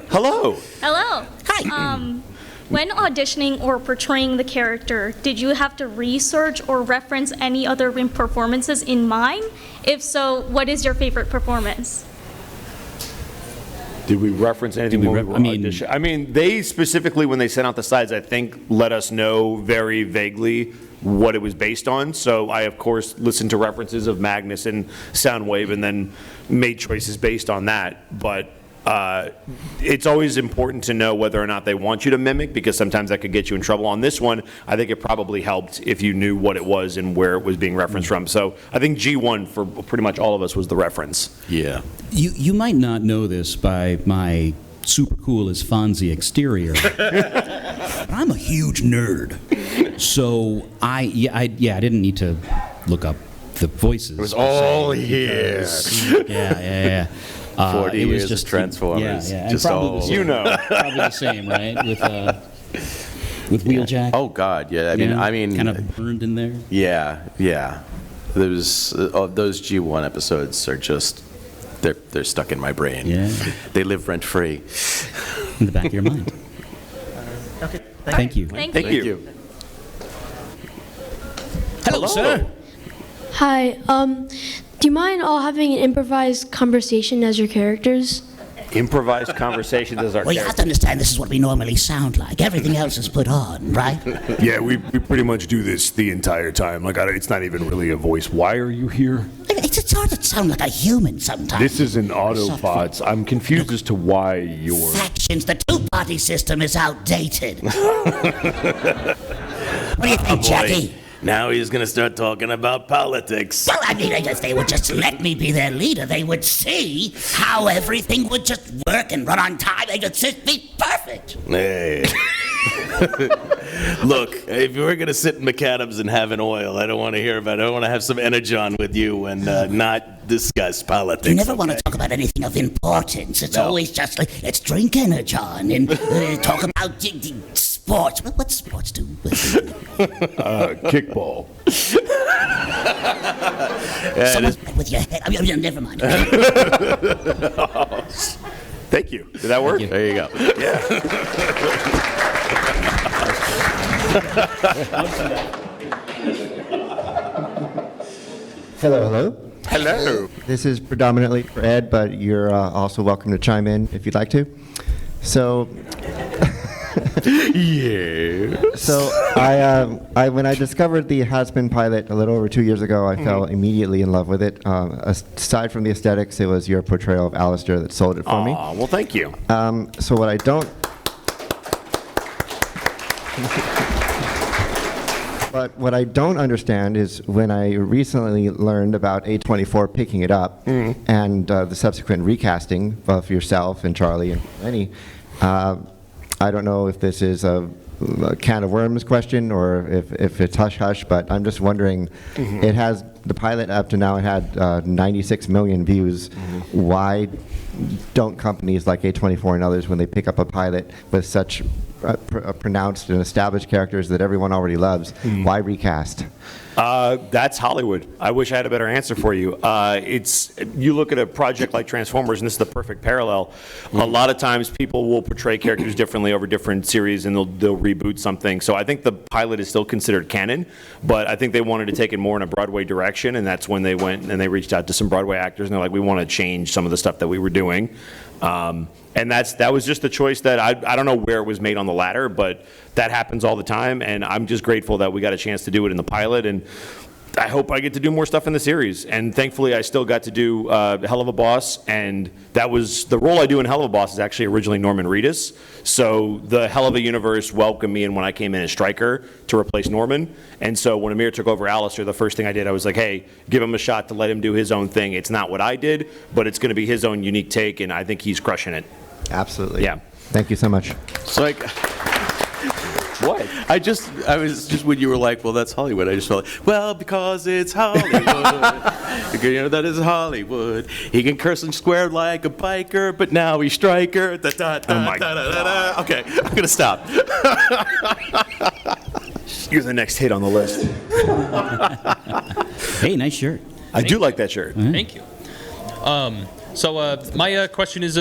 Hello. Hello. Hi. When auditioning or portraying the character, did you have to research or reference any other performances in mind? If so, what is your favorite performance? Did we reference anything when we were auditioning? I mean, they specifically, when they sent out the slides, I think let us know very vaguely what it was based on. So I, of course, listened to references of Magnus and Soundwave and then made choices based on that. But it's always important to know whether or not they want you to mimic, because sometimes that could get you in trouble. On this one, I think it probably helped if you knew what it was and where it was being referenced from. So I think G1 for pretty much all of us was the reference. Yeah. You might not know this by my super cool as Fonzie exterior, but I'm a huge nerd. So I didn't need to look up the voices. It was all here. Yeah. 40 it was years just of Transformers. Yeah. Just all. You know. Probably the same, right? With Wheeljack. Oh God, yeah. I mean, kind of burned in there. Yeah. Those G1 episodes are just they're stuck in my brain. Yeah. They live rent free In the back of your mind. Okay. Thank you. Thank you. Hello, sir. Hi. Do you mind all having an improvised conversation as your characters? Improvised conversations as our Well, you have to understand this is what we normally sound like. Everything else is put on, right? Yeah, we pretty much do this the entire time. Like, it's not even really a voice. Why are you here? It's hard to sound like a human sometimes. This is an Autobots. I'm confused as to why you're... Factions, the two-party system is outdated. What do you think, Jackie? Now he's going to start talking about politics. Well, I mean, if they would just let me be their leader, they would see how everything would just work and run on time. They would just be perfect. Hey. Look, if you were going to sit in McAdams and have an oil, I don't want to hear about it. I want to have some energon with you and not discuss politics. You never want to talk about anything of importance. It's always just like, let's drink energon and talk about sports. What sports do? Kickball. Someone's with your head. I mean, never mind. Thank you. Did that work? There you go. Yeah. Hello. This is predominantly for Ed, but you're also welcome to chime in if you'd like to. So, So I when I discovered the Hazbin pilot a little over 2 years ago, I fell immediately in love with it. Aside from the aesthetics, it was your portrayal of Alistair that sold it for me. Well, thank you. So what I don't... But what I don't understand is when I recently learned about A24 picking it up and the subsequent recasting of yourself and Charlie and Lenny, I don't know if this is a can of worms question or if it's hush-hush, but I'm just wondering, it has, the pilot up to now, it had 96 million views. Why don't companies like A24 and others, when they pick up a pilot with such pronounced and established characters that everyone already loves, why recast? That's Hollywood. I wish I had a better answer for you. You look at a project like Transformers, and this is the perfect parallel. A lot of times people will portray characters differently over different series, and they'll reboot something. So I think the pilot is still considered canon, but I think they wanted to take it more in a Broadway direction, and that's when they went and they reached out to some Broadway actors, and they're like, we want to change some of the stuff that we were doing. And that was just the choice that I don't know where it was made on the ladder, but that happens all the time, and I'm just grateful that we got a chance to do it in the pilot, and I hope I get to do more stuff in the series. And thankfully, I still got to do Hell of a Boss, and that was the role I do in Hell of a Boss is actually originally Norman Reedus. So the Hell of a Universe welcomed me in when I came in as Stryker to replace Norman. And so when Amir took over Alistair, the first thing I did, I was like, hey, give him a shot to let him do his own thing. It's not what I did, but it's going to be his own unique take, and I think he's crushing it. Absolutely. Yeah. Thank you so much. It's like... What? I was just when you were like, well, that's Hollywood. I just felt like, well, because it's Hollywood. You know, that is Hollywood. He can curse and swear like a biker, but now he's Stryker. Oh my God. Okay, I'm gonna stop. You're the next hit on the list. Hey, nice shirt. I do like that shirt. Thank you. So my question is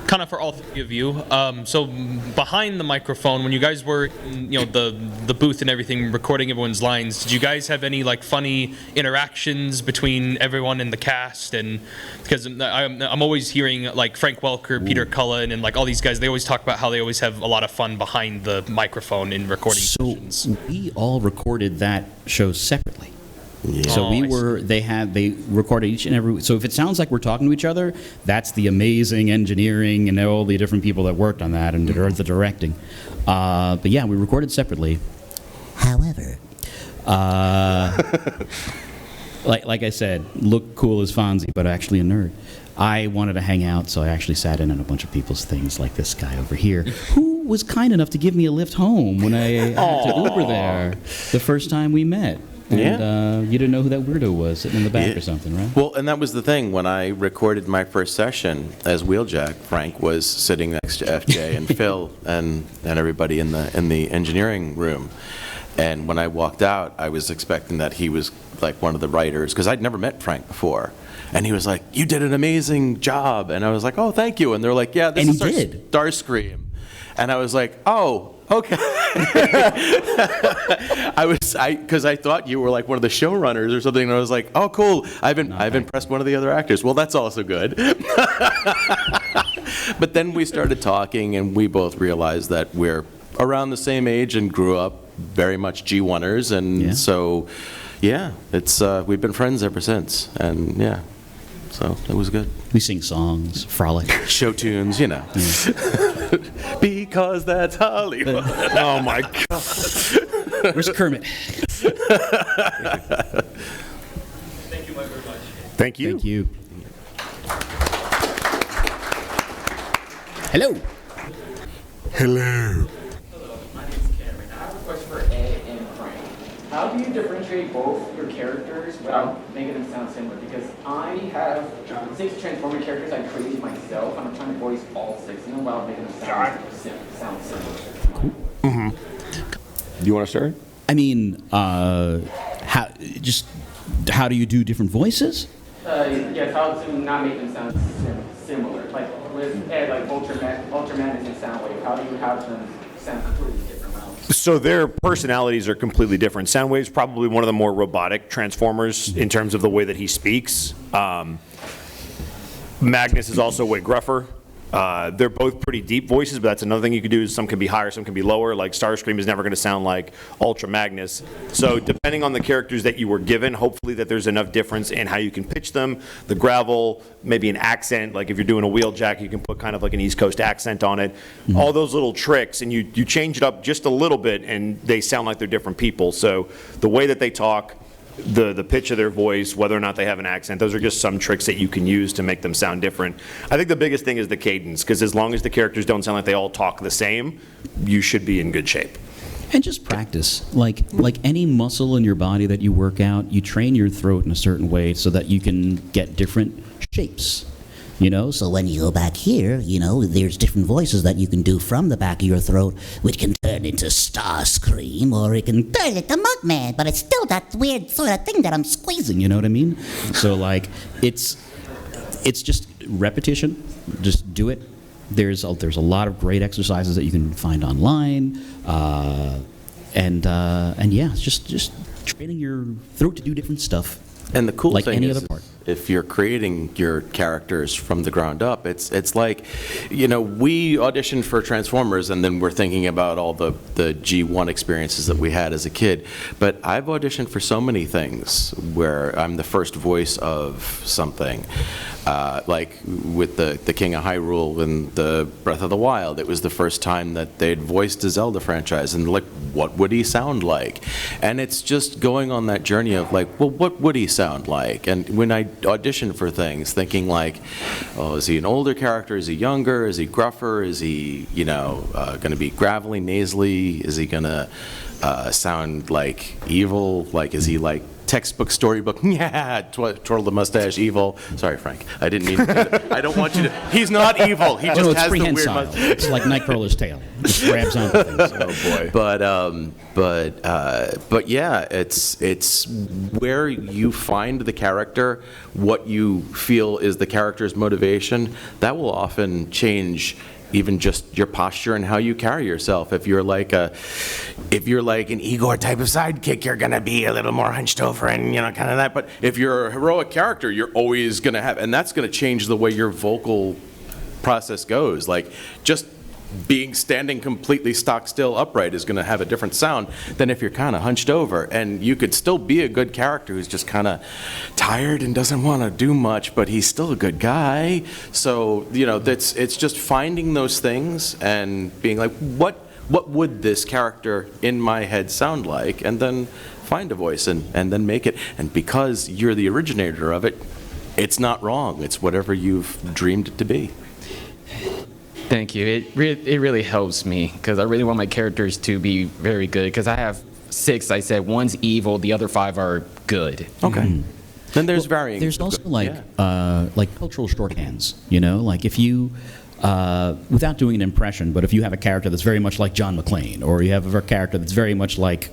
kind of for all three of you. So behind the microphone, when you guys were in, the booth and everything, recording everyone's lines, did you guys have any like funny interactions between everyone in the cast? And because I'm always hearing like Frank Welker, Peter Cullen, and like all these guys, they always talk about how they always have a lot of fun behind the microphone in recording sessions. So we all recorded that show separately. Yeah. So they recorded each and every. So if it sounds like we're talking to each other, that's the amazing engineering and all the different people that worked on that and did the directing. But yeah, we recorded separately. However, like I said, look cool as Fonzie, but actually a nerd. I wanted to hang out, so I actually sat in on a bunch of people's things, like this guy over here, who was kind enough to give me a lift home when I had to Uber there the first time we met. And you didn't know who that weirdo was sitting in the back or something, right? Well, and that was the thing. When I recorded my first session as Wheeljack, Frank was sitting next to FJ and Phil and everybody in the engineering room. And when I walked out, I was expecting that he was like one of the writers, because I'd never met Frank before. And he was like, "You did an amazing job." And I was like, "Oh, thank you." And they're like, "Yeah, this is Starscream." And I was like, "Oh, okay." Because I thought you were like one of the showrunners or something, and I was like, "Oh, cool! I've impressed one of the other actors." Well, that's also good. But then we started talking, and we both realized that we're around the same age and grew up very much G1ers, and so yeah, it's we've been friends ever since, and yeah. So it was good. We sing songs, frolic. Show tunes, Yeah. Because that's Hollywood. Oh, my God. Where's Kermit? Thank you very much. Thank you. Thank you. Hello. Hello. My name is Cameron. I have a question for Ed and Frank. How do you differentiate both your characters without making them sound similar? Because I have 6 Transformer characters I created myself, and I'm trying to voice all 6 of them without making them sound similar. Cool. Mm-hmm. Do you want to start? I mean, how do you do different voices? Yes, how to not make them sound similar. Like with Ed, like Ultra Magnus and Soundwave, how do you have them sound completely different? So their personalities are completely different. Soundwave's probably one of the more robotic Transformers in terms of the way that he speaks. Magnus is also way gruffer. They're both pretty deep voices, but that's another thing you could do is some can be higher, some can be lower. Like Starscream is never going to sound like Ultra Magnus. So depending on the characters that you were given, hopefully that there's enough difference in how you can pitch them. The gravel, maybe an accent, like if you're doing a Wheeljack, you can put kind of like an East Coast accent on it. Mm-hmm. All those little tricks, and you change it up just a little bit, and they sound like they're different people. So the way that they talk, the pitch of their voice, whether or not they have an accent, those are just some tricks that you can use to make them sound different. I think the biggest thing is the cadence, because as long as the characters don't sound like they all talk the same, you should be in good shape. And just practice. Like any muscle in your body that you work out, you train your throat in a certain way so that you can get different shapes. So when you go back here, there's different voices that you can do from the back of your throat, which can turn into Starscream, or it can turn into Mugman, but it's still that weird sort of thing that I'm squeezing. You know what I mean? So it's just repetition. Just do it. There's a lot of great exercises that you can find online, and yeah, it's just training your throat to do different stuff. And the cool like thing any is, other part. if you're creating your characters from the ground up, it's like, we auditioned for Transformers, and then we're thinking about all the G1 experiences that we had as a kid. But I've auditioned for so many things where I'm the first voice of something. Like with the King of Hyrule and the Breath of the Wild, it was the first time that they'd voiced the Zelda franchise, and like, what would he sound like? And it's just going on that journey of like, well, what would he sound like? And when I audition for things, thinking like, oh, is he an older character? Is he younger? Is he gruffer? Is he, going to be gravelly, nasally? Is he going to sound like evil? Like, is he like textbook storybook, yeah, twirl the mustache, evil. Sorry, Frank, I didn't mean to. I don't want you to. He's not evil. He just it's has the weird prehensile. mustache. It's like Nightcrawler's tail. It just grabs onto things. Oh, boy. But yeah, it's where you find the character, what you feel is the character's motivation, that will often change even just your posture and how you carry yourself. If you're like an Igor type of sidekick, you're gonna be a little more hunched over and kind of that. But if you're a heroic character, you're always gonna have, and that's gonna change the way your vocal process goes. Like just standing completely stock still upright is going to have a different sound than if you're kind of hunched over. And you could still be a good character who's just kind of tired and doesn't want to do much, but he's still a good guy. So it's just finding those things and being like, what would this character in my head sound like, and then find a voice and then make it. And because you're the originator of it, it's not wrong. It's whatever you've dreamed it to be. Thank you. It really helps me because I really want my characters to be very good because I have 6. I said one's evil, the other 5 are good. Okay. Mm-hmm. Then there's varying. There's also like cultural shorthands. Like if you, without doing an impression, but if you have a character that's very much like John McClane, or you have a character that's very much like,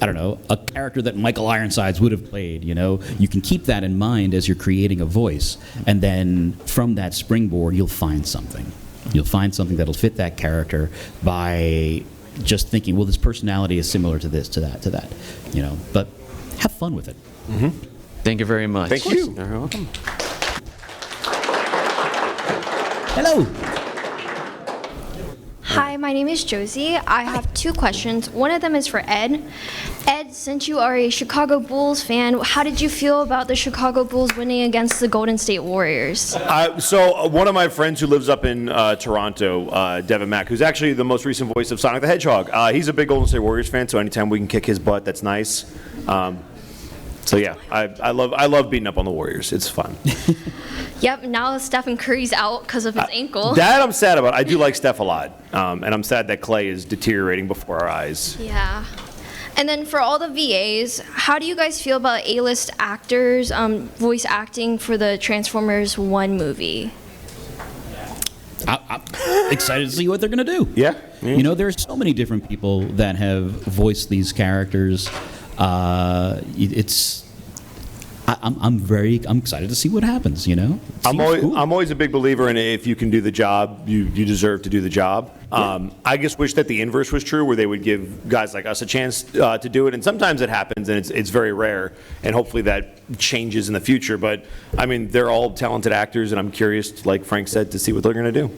I don't know, a character that Michael Ironsides would have played, you can keep that in mind as you're creating a voice, and then from that springboard, you'll find something. You'll find something that'll fit that character by just thinking, well, this personality is similar to this, to that, to that. But have fun with it. Mm-hmm. Thank you very much. Thank you. You're welcome. Hello. Hi, my name is Josie. I have 2 questions. One of them is for Ed. Ed, since you are a Chicago Bulls fan, how did you feel about the Chicago Bulls winning against the Golden State Warriors? So one of my friends who lives up in Toronto, Devin Mack, who's actually the most recent voice of Sonic the Hedgehog, he's a big Golden State Warriors fan, so anytime we can kick his butt, that's nice. So yeah, I love beating up on the Warriors. It's fun. Yep, now Stephen Curry's out because of his ankle. That I'm sad about. I do like Steph a lot, and I'm sad that Clay is deteriorating before our eyes. Yeah. And then for all the VAs, how do you guys feel about A-list actors voice acting for the Transformers 1 movie? I'm excited to see what they're going to do. Yeah. There's so many different people that have voiced these characters. I'm excited to see what happens. I'm always a big believer in if you can do the job, you deserve to do the job. I just wish that the inverse was true, where they would give guys like us a chance to do it. And sometimes it happens, and it's very rare. And hopefully that changes in the future. But I mean, they're all talented actors, and I'm curious, like Frank said, to see what they're going to do.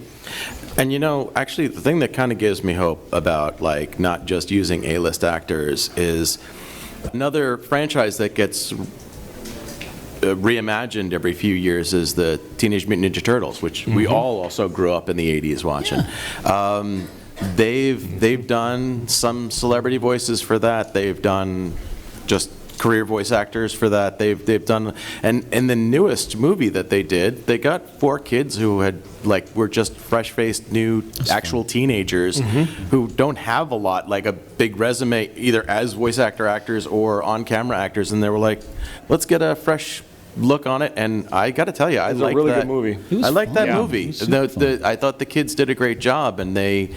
And actually, the thing that kind of gives me hope about not just using A-list actors is another franchise that gets reimagined every few years is the Teenage Mutant Ninja Turtles, which we all also grew up in the 80s watching. Yeah. They've done some celebrity voices for that. They've done just career voice actors for that. They've done, and in the newest movie that they did, they got 4 kids who were just fresh-faced new actual teenagers who don't have a lot, like a big resume either as voice actors or on-camera actors, and they were like, let's get a fresh look on it. And I got to tell you, I like that. It was a really good movie. I like that movie. I thought the kids did a great job, and they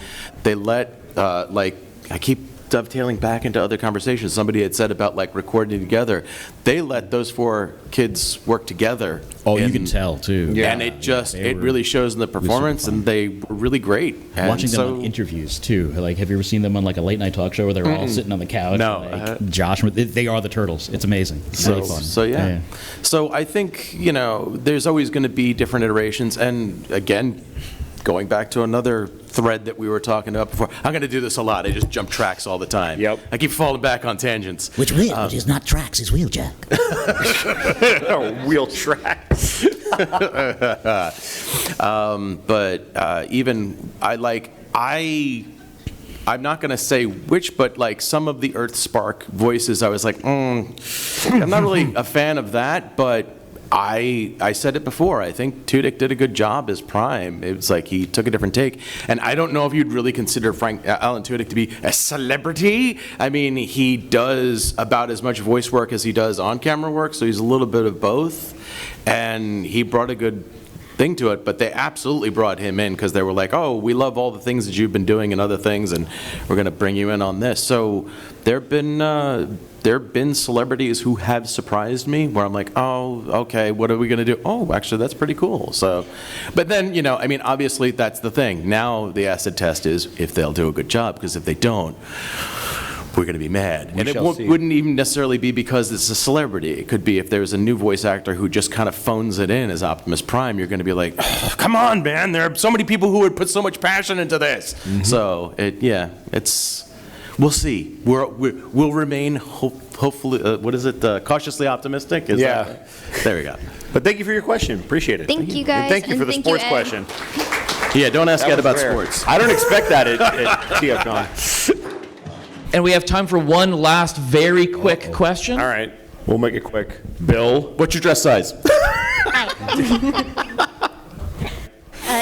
let I keep dovetailing back into other conversations somebody had said about recording together. They let those 4 kids work together. Oh, you can tell too. Yeah. And it really shows in the performance, and they were really great. And watching them on interviews too. Have you ever seen them on a late night talk show where they're all sitting on the couch? No. Josh, they are the Turtles. It's amazing. It's really fun. So yeah. So I think there's always going to be different iterations, and again, going back to another thread that we were talking about before. I'm going to do this a lot. I just jump tracks all the time. Yep. I keep falling back on tangents. Which is not tracks, is Wheeljack. Wheel tracks. But even I'm not going to say which, but some of the Earthspark voices, I was like, I'm not really a fan of that, but I said it before. I think Tudyk did a good job as Prime. It was like he took a different take. And I don't know if you'd really consider Alan Tudyk to be a celebrity. I mean, he does about as much voice work as he does on-camera work, so he's a little bit of both. And he brought a good thing to it, but they absolutely brought him in because they were like, oh, we love all the things that you've been doing and other things, and we're going to bring you in on this. So there have been celebrities who have surprised me where I'm like, oh, okay, what are we going to do? Oh, actually, that's pretty cool. So, but then, I mean, obviously, that's the thing. Now the acid test is if they'll do a good job, because if they don't, we're going to be mad. And it wouldn't even necessarily be because it's a celebrity. It could be if there's a new voice actor who just kind of phones it in as Optimus Prime, you're going to be like, oh, come on, man, there are so many people who would put so much passion into this. So, we'll see. We'll remain hopefully, cautiously optimistic? There we go. But thank you for your question. Appreciate it. Thank you, guys. And thank you for the sports question. Yeah, don't ask Ed about rare. sports. I don't expect that at TFcon. And we have time for one last very quick question. All right. We'll make it quick. Bill, what's your dress size?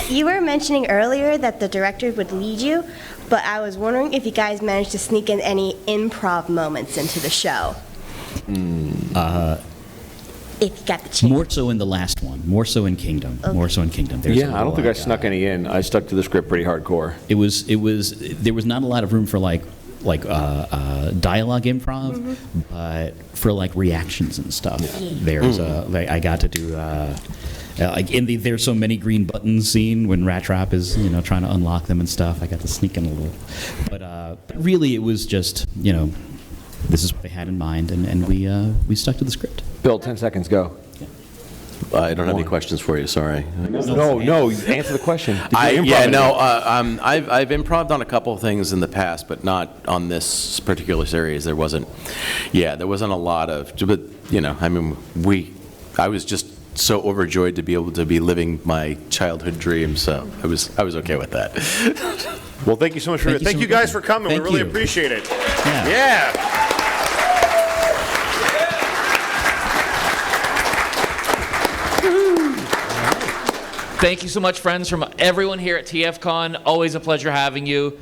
You were mentioning earlier that the director would lead you, but I was wondering if you guys managed to sneak in any improv moments into the show. If you got the chance. More so in the last one. More so in Kingdom. Okay. More so in Kingdom. There's I don't think I snuck any in. I stuck to the script pretty hardcore. There was not a lot of room for like dialogue improv, but for like reactions and stuff. There's I got to do like in the "There's so many green buttons" scene when Rattrap is trying to unlock them and stuff. I got to sneak in a little, but really it was just this is what they had in mind, and we stuck to the scrirt. Bill, 10 seconds, go. I don't have any questions for you, sorry. No, answer the question. I've improv'd on a couple of things in the past, but not on this particular series. There wasn't a lot of, but I was just so overjoyed to be able to be living my childhood dream, so I was okay with that. Well, thank you so much for thank you guys for coming. We really appreciate it. Yeah. Thank you so much, friends, from everyone here at TFcon. Always a pleasure having you.